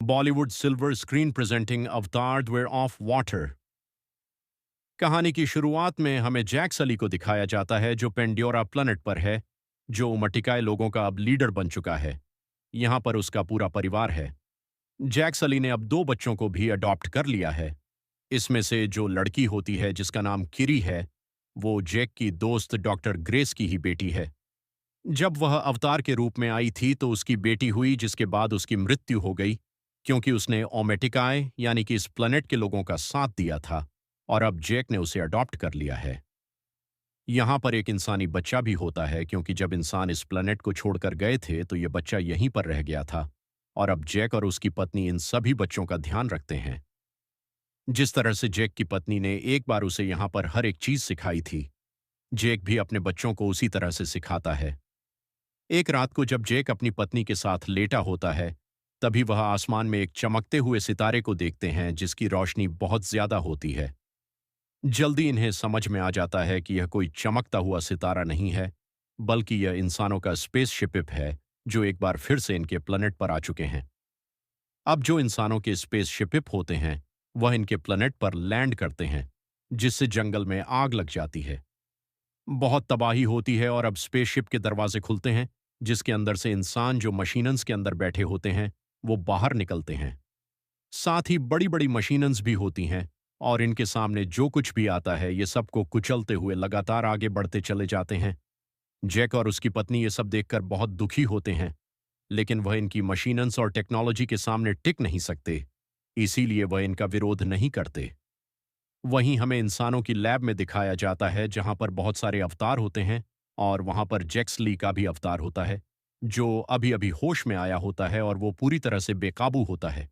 Bollywood silver screen presenting अवतार the way of water. कहानी की शुरुआत में हमें जैक सली को दिखाया जाता है जो पेंड्योरा प्लैनेट पर है, जो मटिकाए लोगों का अब लीडर बन चुका है। यहाँ पर उसका पूरा परिवार है। जैक सली ने अब दो बच्चों को भी अडॉप्ट कर लिया है। इसमें से जो लड़की होती है जिसका नाम किरी है, वो जैक की दोस्त डॉक्टर ग्रेस की ही बेटी है। जब वह अवतार के रूप में आई थी तो उसकी बेटी हुई, जिसके बाद उसकी मृत्यु हो गई क्योंकि उसने ओमेटिकाए यानी कि इस प्लेनेट के लोगों का साथ दिया था। और अब जैक ने उसे अडॉप्ट कर लिया है। यहाँ पर एक इंसानी बच्चा भी होता है क्योंकि जब इंसान इस प्लेनेट को छोड़कर गए थे तो ये बच्चा यहीं पर रह गया था। और अब जैक और उसकी पत्नी इन सभी बच्चों का ध्यान रखते हैं। जिस तरह से जैक की पत्नी ने एक बार उसे यहाँ पर हर एक चीज सिखाई थी, जैक भी अपने बच्चों को उसी तरह से सिखाता है। एक रात को जब जैक अपनी पत्नी के साथ लेटा होता है, तभी वह आसमान में एक चमकते हुए सितारे को देखते हैं जिसकी रोशनी बहुत ज्यादा होती है। जल्दी इन्हें समझ में आ जाता है कि यह कोई चमकता हुआ सितारा नहीं है, बल्कि यह इंसानों का स्पेसशिप है जो एक बार फिर से इनके प्लेनेट पर आ चुके हैं। अब जो इंसानों के स्पेसशिप होते हैं वह इनके प्लेनेट पर लैंड करते हैं, जिससे जंगल में आग लग जाती है। बहुत तबाही होती है और अब स्पेसशिप के दरवाजे खुलते हैं, जिसके अंदर से इंसान जो मशीनन्स के अंदर बैठे होते हैं वो बाहर निकलते हैं। साथ ही बड़ी बड़ी मशीनन्स भी होती हैं और इनके सामने जो कुछ भी आता है ये सबको कुचलते हुए लगातार आगे बढ़ते चले जाते हैं। जैक और उसकी पत्नी ये सब देखकर बहुत दुखी होते हैं, लेकिन वह इनकी मशीनन्स और टेक्नोलॉजी के सामने टिक नहीं सकते, इसीलिए वह इनका विरोध नहीं करते। वहीं हमें इंसानों की लैब में दिखाया जाता है जहां पर बहुत सारे अवतार होते हैं और वहां पर जैक्स ली का भी अवतार होता है, जो अभी अभी होश में आया होता है और वो पूरी तरह से बेकाबू होता है।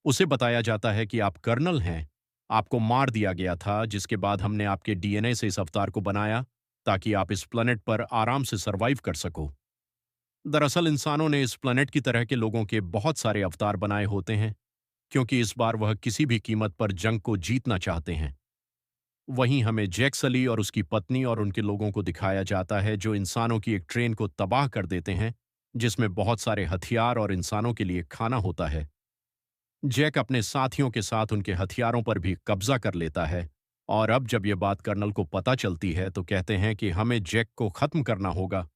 उसे बताया जाता है कि आप कर्नल हैं, आपको मार दिया गया था, जिसके बाद हमने आपके डीएनए से इस अवतार को बनाया ताकि आप इस प्लेनेट पर आराम से सरवाइव कर सको। दरअसल इंसानों ने इस प्लेनेट की तरह के लोगों के बहुत सारे अवतार बनाए होते हैं, क्योंकि इस बार वह किसी भी कीमत पर जंग को जीतना चाहते हैं। वहीं हमें जैक सली और उसकी पत्नी और उनके लोगों को दिखाया जाता है जो इंसानों की एक ट्रेन को तबाह कर देते हैं, जिसमें बहुत सारे हथियार और इंसानों के लिए खाना होता है। जैक अपने साथियों के साथ उनके हथियारों पर भी कब्जा कर लेता है। और अब जब यह बात कर्नल को पता चलती है तो कहते हैं कि हमें जैक को खत्म करना होगा।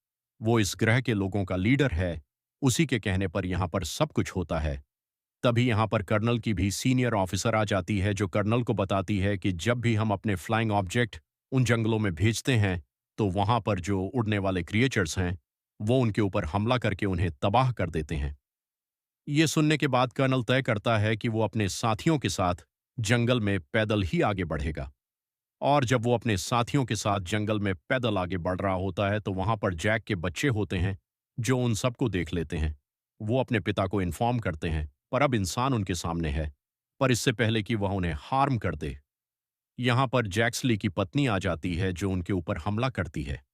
वो इस ग्रह के लोगों का लीडर है, उसी के कहने पर यहाँ पर सब कुछ होता है। तभी यहाँ पर कर्नल की भी सीनियर ऑफिसर आ जाती है जो कर्नल को बताती है कि जब भी हम अपने फ्लाइंग ऑब्जेक्ट उन जंगलों में भेजते हैं तो वहां पर जो उड़ने वाले क्रिएचर्स हैं वो उनके ऊपर हमला करके उन्हें तबाह कर देते हैं। ये सुनने के बाद कर्नल तय करता है कि वो अपने साथियों के साथ जंगल में पैदल ही आगे बढ़ेगा। और जब वो अपने साथियों के साथ जंगल में पैदल आगे बढ़ रहा होता है तो वहां पर जैक के बच्चे होते हैं जो उन सबको देख लेते हैं। वो अपने पिता को इन्फॉर्म करते हैं, पर अब इंसान उनके सामने है, पर इससे पहले कि वह उन्हें हार्म कर दे। यहाँ पर जैक्सली की पत्नी आ जाती है जो उनके ऊपर हमला करती है।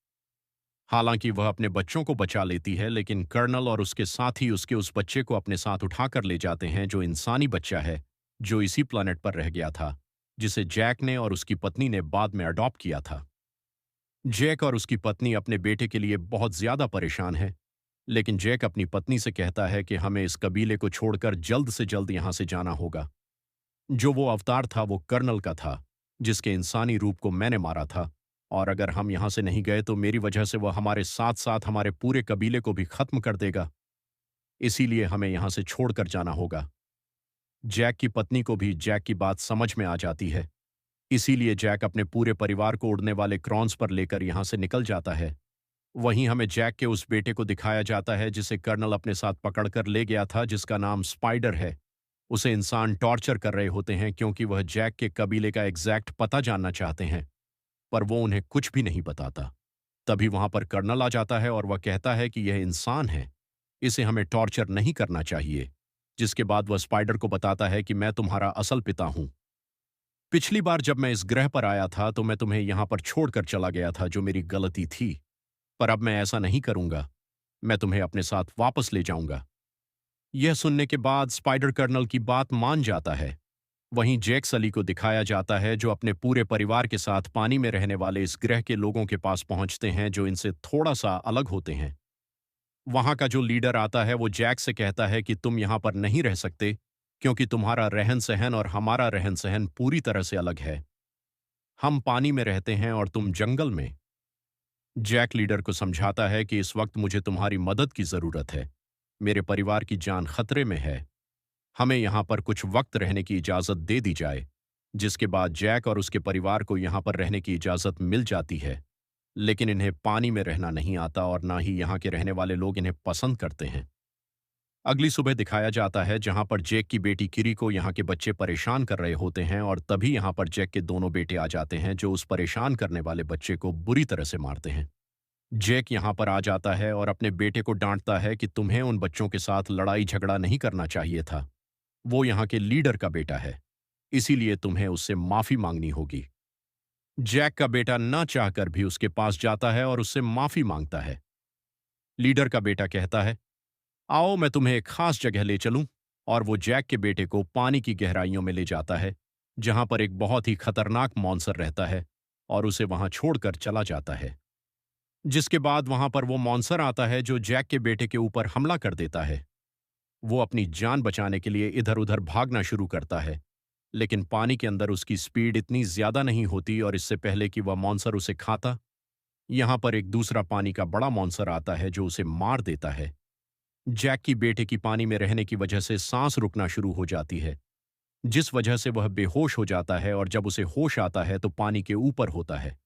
हालांकि वह अपने बच्चों को बचा लेती है, लेकिन कर्नल और उसके साथी उसके उस बच्चे को अपने साथ उठाकर ले जाते हैं जो इंसानी बच्चा है, जो इसी प्लेनेट पर रह गया था, जिसे जैक ने और उसकी पत्नी ने बाद में अडॉप्ट किया था। जैक और उसकी पत्नी अपने बेटे के लिए बहुत ज्यादा परेशान है, लेकिन जैक अपनी पत्नी से कहता है कि हमें इस कबीले को छोड़कर जल्द से जल्द यहां से जाना होगा। जो वो अवतार था वो कर्नल का था, जिसके इंसानी रूप को मैंने मारा था। और अगर हम यहां से नहीं गए तो मेरी वजह से वह हमारे साथ साथ हमारे पूरे कबीले को भी खत्म कर देगा। इसीलिए हमें यहां से छोड़कर जाना होगा। जैक की पत्नी को भी जैक की बात समझ में आ जाती है। इसीलिए जैक अपने पूरे परिवार को उड़ने वाले क्रॉन्स पर लेकर यहां से निकल जाता है। वहीं हमें जैक के उस बेटे को दिखाया जाता है जिसे कर्नल अपने साथ पकड़कर ले गया था, जिसका नाम स्पाइडर है। उसे इंसान टॉर्चर कर रहे होते हैं क्योंकि वह जैक के कबीले का एग्जैक्ट पता जानना चाहते हैं, पर वो उन्हें कुछ भी नहीं बताता। तभी वहां पर कर्नल आ जाता है और वह कहता है कि यह इंसान है, इसे हमें टॉर्चर नहीं करना चाहिए। जिसके बाद वह स्पाइडर को बताता है कि मैं तुम्हारा असल पिता हूं। पिछली बार जब मैं इस ग्रह पर आया था तो मैं तुम्हें यहां पर छोड़कर चला गया था, जो मेरी गलती थी, पर अब मैं ऐसा नहीं करूंगा। मैं तुम्हें अपने साथ वापस ले जाऊंगा। यह सुनने के बाद स्पाइडर कर्नल की बात मान जाता है। वहीं जैक सली को दिखाया जाता है जो अपने पूरे परिवार के साथ पानी में रहने वाले इस ग्रह के लोगों के पास पहुंचते हैं जो इनसे थोड़ा सा अलग होते हैं। वहां का जो लीडर आता है वो जैक से कहता है कि तुम यहां पर नहीं रह सकते, क्योंकि तुम्हारा रहन सहन और हमारा रहन सहन पूरी तरह से अलग है। हम पानी में रहते हैं और तुम जंगल में। जैक लीडर को समझाता है कि इस वक्त मुझे तुम्हारी मदद की जरूरत है। मेरे परिवार की जान खतरे में है। हमें यहाँ पर कुछ वक्त रहने की इजाजत दे दी जाए। जिसके बाद जैक और उसके परिवार को यहाँ पर रहने की इजाजत मिल जाती है। लेकिन इन्हें पानी में रहना नहीं आता और ना ही यहाँ के रहने वाले लोग इन्हें पसंद करते हैं। अगली सुबह दिखाया जाता है जहाँ पर जैक की बेटी किरी को यहाँ के बच्चे परेशान कर रहे होते हैं और तभी यहाँ पर जैक के दोनों बेटे आ जाते हैं जो उस परेशान करने वाले बच्चे को बुरी तरह से मारते हैं। जैक यहाँ पर आ जाता है और अपने बेटे को डांटता है कि तुम्हें उन बच्चों के साथ लड़ाई झगड़ा नहीं करना चाहिए था। वो यहाँ के लीडर का बेटा है, इसीलिए तुम्हें उससे माफी मांगनी होगी। जैक का बेटा ना चाहकर भी उसके पास जाता है और उससे माफी मांगता है। लीडर का बेटा कहता है, आओ मैं तुम्हें एक खास जगह ले चलूं। और वो जैक के बेटे को पानी की गहराइयों में ले जाता है जहां पर एक बहुत ही खतरनाक मॉन्स्टर रहता है और उसे वहां छोड़कर चला जाता है। जिसके बाद वहां पर वो मॉन्स्टर आता है जो जैक के बेटे के ऊपर हमला कर देता है। वो अपनी जान बचाने के लिए इधर उधर भागना शुरू करता है, लेकिन पानी के अंदर उसकी स्पीड इतनी ज्यादा नहीं होती और इससे पहले कि वह मॉन्स्टर उसे खाता, यहां पर एक दूसरा पानी का बड़ा मॉन्स्टर आता है जो उसे मार देता है। जैक की बेटे की पानी में रहने की वजह से सांस रुकना शुरू हो जाती है, जिस वजह से वह बेहोश हो जाता है और जब उसे होश आता है तो पानी के ऊपर होता है।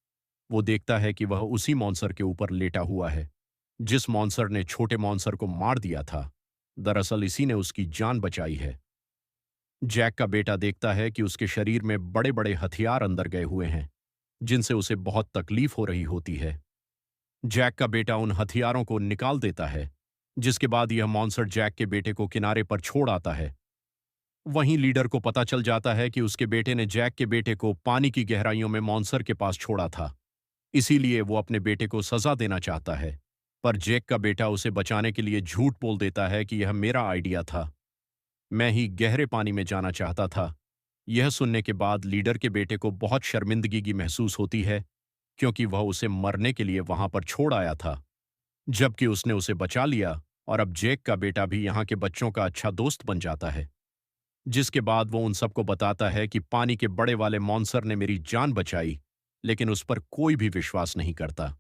वो देखता है कि वह उसी मॉन्स्टर के ऊपर लेटा हुआ है जिस मॉन्स्टर ने छोटे मॉन्स्टर को मार दिया था। दरअसल इसी ने उसकी जान बचाई है। जैक का बेटा देखता है कि उसके शरीर में बड़े बड़े हथियार अंदर गए हुए हैं जिनसे उसे बहुत तकलीफ हो रही होती है। जैक का बेटा उन हथियारों को निकाल देता है, जिसके बाद यह मॉन्स्टर जैक के बेटे को किनारे पर छोड़ आता है। वहीं लीडर को पता चल जाता है कि उसके बेटे ने जैक के बेटे को पानी की गहराइयों में मॉन्स्टर के पास छोड़ा था, इसीलिए वो अपने बेटे को सजा देना चाहता है। पर जैक का बेटा उसे बचाने के लिए झूठ बोल देता है कि यह मेरा आइडिया था, मैं ही गहरे पानी में जाना चाहता था। यह सुनने के बाद लीडर के बेटे को बहुत शर्मिंदगी की महसूस होती है, क्योंकि वह उसे मरने के लिए वहां पर छोड़ आया था, जबकि उसने उसे बचा लिया और अब जैक का बेटा भी यहाँ के बच्चों का अच्छा दोस्त बन जाता है। जिसके बाद वो उन सबको बताता है कि पानी के बड़े वाले मॉन्स्टर ने मेरी जान बचाई, लेकिन उस पर कोई भी विश्वास नहीं करता।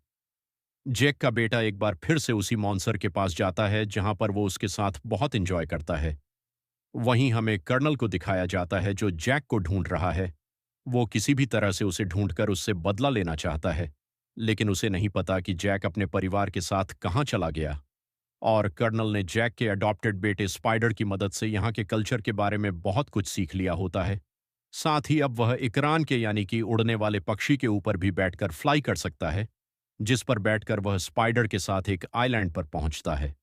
जैक का बेटा एक बार फिर से उसी मॉन्स्टर के पास जाता है जहां पर वो उसके साथ बहुत इंजॉय करता है। वहीं हमें कर्नल को दिखाया जाता है जो जैक को ढूंढ रहा है। वो किसी भी तरह से उसे ढूंढकर उससे बदला लेना चाहता है, लेकिन उसे नहीं पता कि जैक अपने परिवार के साथ कहाँ चला गया। और कर्नल ने जैक के अडॉप्टेड बेटे स्पाइडर की मदद से यहाँ के कल्चर के बारे में बहुत कुछ सीख लिया होता है। साथ ही अब वह इकरान के यानी कि उड़ने वाले पक्षी के ऊपर भी बैठकर फ्लाई कर सकता है, जिस पर बैठकर वह स्पाइडर के साथ एक आइलैंड पर पहुंचता है।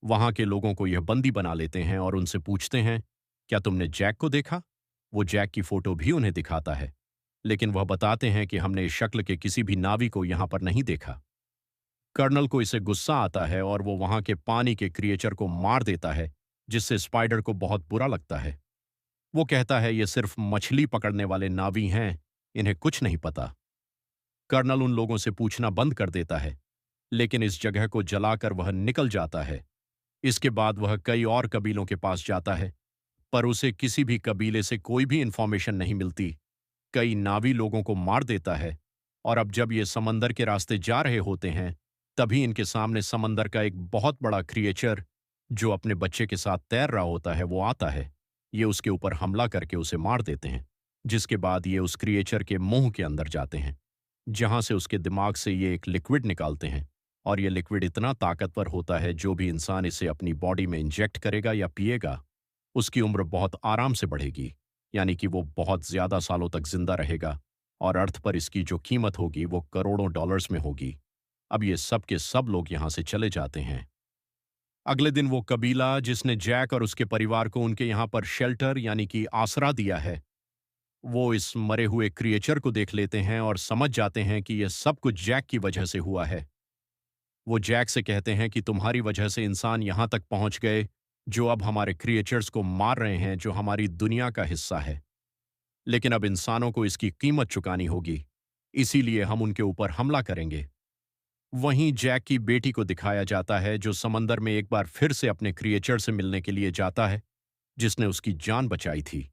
वहां के लोगों को यह बंदी बना लेते हैं और उनसे पूछते हैं, क्या तुमने जैक को देखा? वो जैक की फोटो भी उन्हें दिखाता है, लेकिन वह बताते हैं कि हमने इस शक्ल के किसी भी नावी को यहां पर नहीं देखा। कर्नल को इसे गुस्सा आता है और वो वहां के पानी के क्रिएचर को मार देता है, जिससे स्पाइडर को बहुत बुरा लगता है। वो कहता है ये सिर्फ मछली पकड़ने वाले नावी हैं, इन्हें कुछ नहीं पता। कर्नल उन लोगों से पूछना बंद कर देता है, लेकिन इस जगह को जलाकर वह निकल जाता है। इसके बाद वह कई और कबीलों के पास जाता है, पर उसे किसी भी कबीले से कोई भी इंफॉर्मेशन नहीं मिलती। कई नावी लोगों को मार देता है और अब जब ये समंदर के रास्ते जा रहे होते हैं, तभी इनके सामने समंदर का एक बहुत बड़ा क्रिएचर जो अपने बच्चे के साथ तैर रहा होता है वो आता है। ये उसके ऊपर हमला करके उसे मार देते हैं, जिसके बाद ये उस क्रिएचर के मुंह के अंदर जाते हैं, जहां से उसके दिमाग से ये एक लिक्विड निकालते हैं। और ये लिक्विड इतना ताकतवर होता है जो भी इंसान इसे अपनी बॉडी में इंजेक्ट करेगा या पिएगा, उसकी उम्र बहुत आराम से बढ़ेगी, यानी कि वो बहुत ज्यादा सालों तक जिंदा रहेगा। और अर्थ पर इसकी जो कीमत होगी वो करोड़ों डॉलर्स में होगी। अब ये सब के सब लोग यहां से चले जाते हैं। अगले दिन वो कबीला जिसने जैक और उसके परिवार को उनके यहाँ पर शेल्टर यानी कि आसरा दिया है, वो इस मरे हुए क्रिएचर को देख लेते हैं और समझ जाते हैं कि यह सब कुछ जैक की वजह से हुआ है। वो जैक से कहते हैं कि तुम्हारी वजह से इंसान यहां तक पहुंच गए जो अब हमारे क्रिएचर्स को मार रहे हैं जो हमारी दुनिया का हिस्सा है। लेकिन अब इंसानों को इसकी कीमत चुकानी होगी, इसीलिए हम उनके ऊपर हमला करेंगे। वहीं जैक की बेटी को दिखाया जाता है जो समंदर में एक बार फिर से अपने क्रिएचर से मिलने के लिए जाता है जिसने उसकी जान बचाई थी।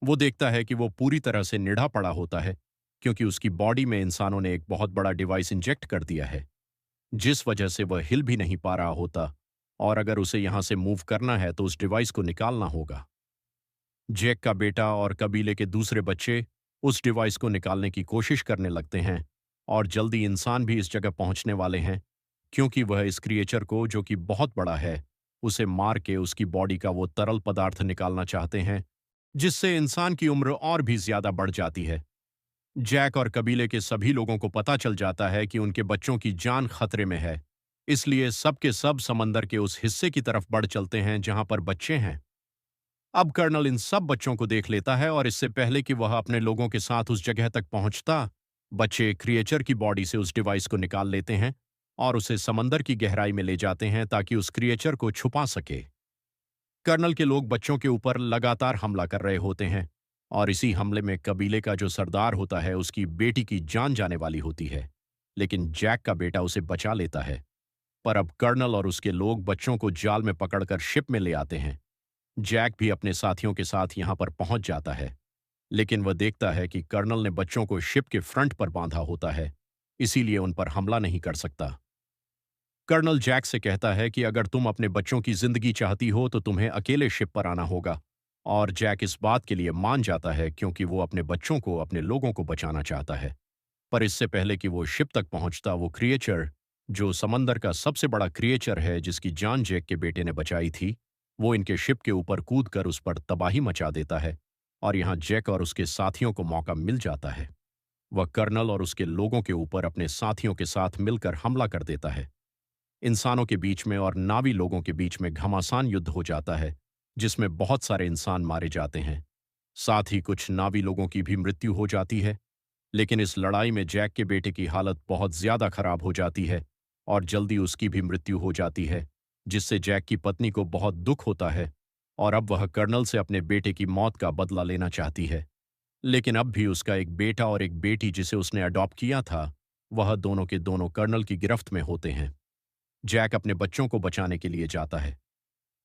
वो देखता है कि वो पूरी तरह से निढ़ा पड़ा होता है, क्योंकि उसकी बॉडी में इंसानों ने एक बहुत बड़ा डिवाइस इंजेक्ट कर दिया है, जिस वजह से वह हिल भी नहीं पा रहा होता, और अगर उसे यहां से मूव करना है तो उस डिवाइस को निकालना होगा। जैक का बेटा और कबीले के दूसरे बच्चे उस डिवाइस को निकालने की कोशिश करने लगते हैं, और जल्दी इंसान भी इस जगह पहुंचने वाले हैं, क्योंकि वह इस क्रिएचर को, जो कि बहुत बड़ा है, उसे मार के उसकी बॉडी का वो तरल पदार्थ निकालना चाहते हैं, जिससे इंसान की उम्र और भी ज्यादा बढ़ जाती है। जैक और कबीले के सभी लोगों को पता चल जाता है कि उनके बच्चों की जान खतरे में है, इसलिए सब के सब समंदर के उस हिस्से की तरफ बढ़ चलते हैं जहां पर बच्चे हैं। अब कर्नल इन सब बच्चों को देख लेता है, और इससे पहले कि वह अपने लोगों के साथ उस जगह तक पहुंचता, बच्चे क्रिएचर की बॉडी से उस डिवाइस को निकाल लेते हैं और उसे समंदर की गहराई में ले जाते हैं ताकि उस क्रिएचर को छुपा सके। कर्नल के लोग बच्चों के ऊपर लगातार हमला कर रहे होते हैं, और इसी हमले में कबीले का जो सरदार होता है उसकी बेटी की जान जाने वाली होती है, लेकिन जैक का बेटा उसे बचा लेता है। पर अब कर्नल और उसके लोग बच्चों को जाल में पकड़कर शिप में ले आते हैं। जैक भी अपने साथियों के साथ यहां पर पहुंच जाता है, लेकिन वह देखता है कि कर्नल ने बच्चों को शिप के फ्रंट पर बांधा होता है, इसीलिए उन पर हमला नहीं कर सकता। कर्नल जैक से कहता है कि अगर तुम अपने बच्चों की जिंदगी चाहती हो तो तुम्हें अकेले शिप पर आना होगा, और जैक इस बात के लिए मान जाता है क्योंकि वो अपने बच्चों को, अपने लोगों को बचाना चाहता है। पर इससे पहले कि वो शिप तक पहुंचता, वो क्रिएचर, जो समंदर का सबसे बड़ा क्रिएचर है जिसकी जान जैक के बेटे ने बचाई थी, वो इनके शिप के ऊपर कूदकर उस पर तबाही मचा देता है, और यहाँ जैक और उसके साथियों को मौका मिल जाता है। वह कर्नल और उसके लोगों के ऊपर अपने साथियों के साथ मिलकर हमला कर देता है। इंसानों के बीच में और नावी लोगों के बीच में घमासान युद्ध हो जाता है, जिसमें बहुत सारे इंसान मारे जाते हैं। साथ ही कुछ नावी लोगों की भी मृत्यु हो जाती है। लेकिन इस लड़ाई में जैक के बेटे की हालत बहुत ज्यादा खराब हो जाती है, और जल्दी उसकी भी मृत्यु हो जाती है, जिससे जैक की पत्नी को बहुत दुख होता है, और अब वह कर्नल से अपने बेटे की मौत का बदला लेना चाहती है। लेकिन अब भी उसका एक बेटा और एक बेटी जिसे उसने अडॉप्ट किया था, वह दोनों के दोनों कर्नल की गिरफ्त में होते हैं। जैक अपने बच्चों को बचाने के लिए जाता है।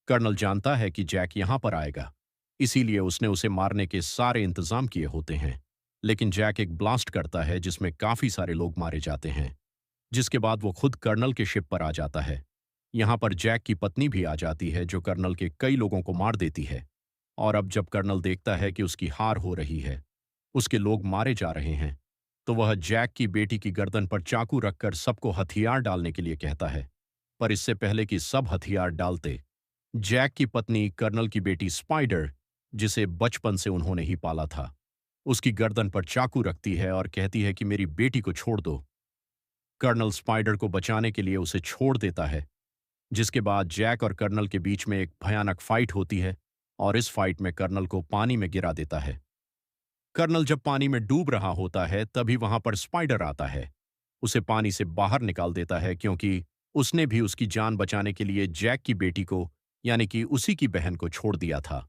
कर्नल जानता है कि जैक यहां पर आएगा, इसीलिए उसने उसे मारने के सारे इंतजाम किए होते हैं। लेकिन जैक एक ब्लास्ट करता है जिसमें काफी सारे लोग मारे जाते हैं, जिसके बाद वो खुद कर्नल के शिप पर आ जाता है। यहां पर जैक की पत्नी भी आ जाती है, जो कर्नल के कई लोगों को मार देती है। और अब जब कर्नल देखता है कि उसकी हार हो रही है, उसके लोग मारे जा रहे हैं, तो वह जैक की बेटी की गर्दन पर चाकू रखकर सबको हथियार डालने के लिए कहता है। पर इससे पहले कि सब हथियार डालते, जैक की पत्नी कर्नल की बेटी स्पाइडर, जिसे बचपन से उन्होंने ही पाला था, उसकी गर्दन पर चाकू रखती है और कहती है कि मेरी बेटी को छोड़ दो। कर्नल स्पाइडर को बचाने के लिए उसे छोड़ देता है, जिसके बाद जैक और कर्नल के बीच में एक भयानक फाइट होती है, और इस फाइट में कर्नल को पानी में गिरा देता है। कर्नल जब पानी में डूब रहा होता है तभी वहां पर स्पाइडर आता है, उसे पानी से बाहर निकाल देता है, क्योंकि उसने भी उसकी जान बचाने के लिए जैक की बेटी को, यानी कि उसी की बहन को छोड़ दिया था।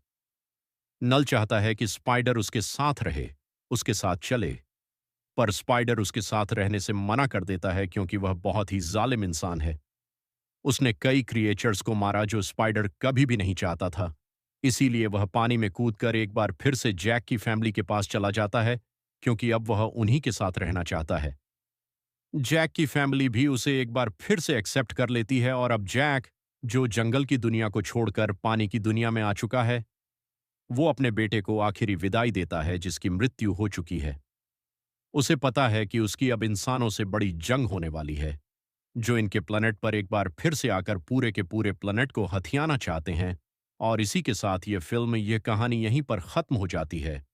नल चाहता है कि स्पाइडर उसके साथ रहे, उसके साथ चले, पर स्पाइडर उसके साथ रहने से मना कर देता है क्योंकि वह बहुत ही जालिम इंसान है। उसने कई क्रिएचर्स को मारा जो स्पाइडर कभी भी नहीं चाहता था, इसीलिए वह पानी में कूदकर एक बार फिर से जैक की फैमिली के पास चला जाता है, क्योंकि अब वह उन्हीं के साथ रहना चाहता है। जैक की फैमिली भी उसे एक बार फिर से एक्सेप्ट कर लेती है, और अब जैक, जो जंगल की दुनिया को छोड़कर पानी की दुनिया में आ चुका है, वो अपने बेटे को आखिरी विदाई देता है जिसकी मृत्यु हो चुकी है। उसे पता है कि उसकी अब इंसानों से बड़ी जंग होने वाली है, जो इनके प्लैनेट पर एक बार फिर से आकर पूरे के पूरे प्लैनेट को हथियाना चाहते हैं। और इसी के साथ ये फिल्म, ये कहानी यहीं पर खत्म हो जाती है।